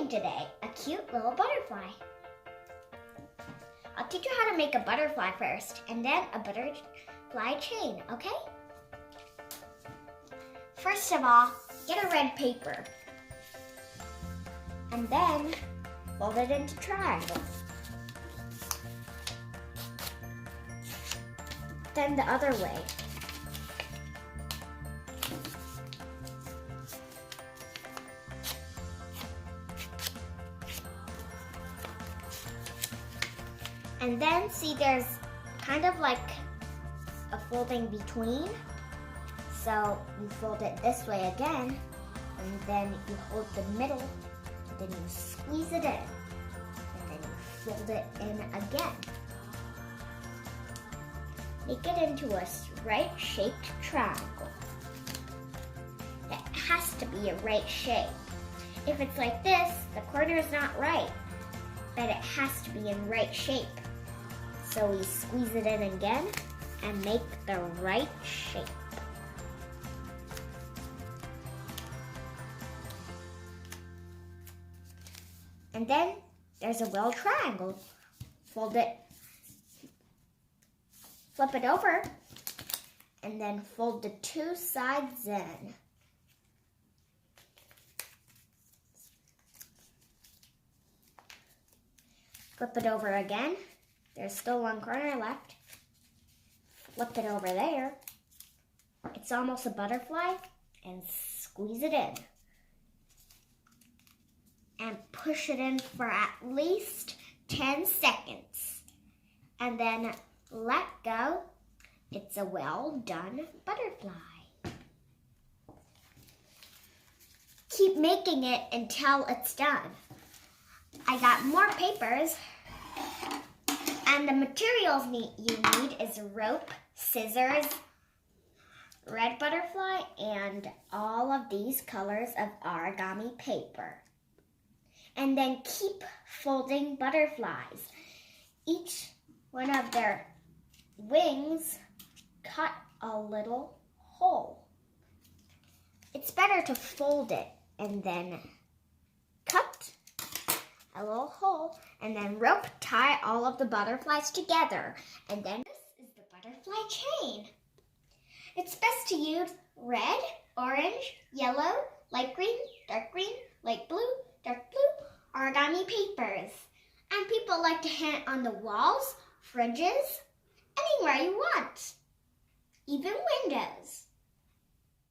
making today? A cute little butterfly. I'll teach you how to make a butterfly first, and then a butterfly chain, okay? First of all, get a red paper, and then fold it into triangles. Then the other way. And then see there's kind of like a folding between. So you fold it this way again, and then you hold the middle, and then you squeeze it in, and then you fold it in again. Make it into a right-shaped triangle. It has to be a right shape. If it's like this, the corner is not right, but it has to be in right shape. So we squeeze it in again and make the right shape. And then there's a little triangle. Fold it, flip it over, and then fold the two sides in. Flip it over again. There's still one corner left. Flip it over there. It's almost a butterfly, and squeeze it in. And push it in for at least 10 seconds. And then let go. It's a well done butterfly. Keep making it until it's done. I got more papers. And the materials you need is rope, scissors, red butterfly, and all of these colors of origami paper. And then keep folding butterflies. Each one of their wings cut a little hole. It's better to fold it and then cut a little hole, and then rope tie all of the butterflies together. And then this is the butterfly chain. It's best to use red, orange, yellow, light green, dark green, light blue, dark blue, origami papers. And people like to hang on the walls, fridges, anywhere you want, even windows.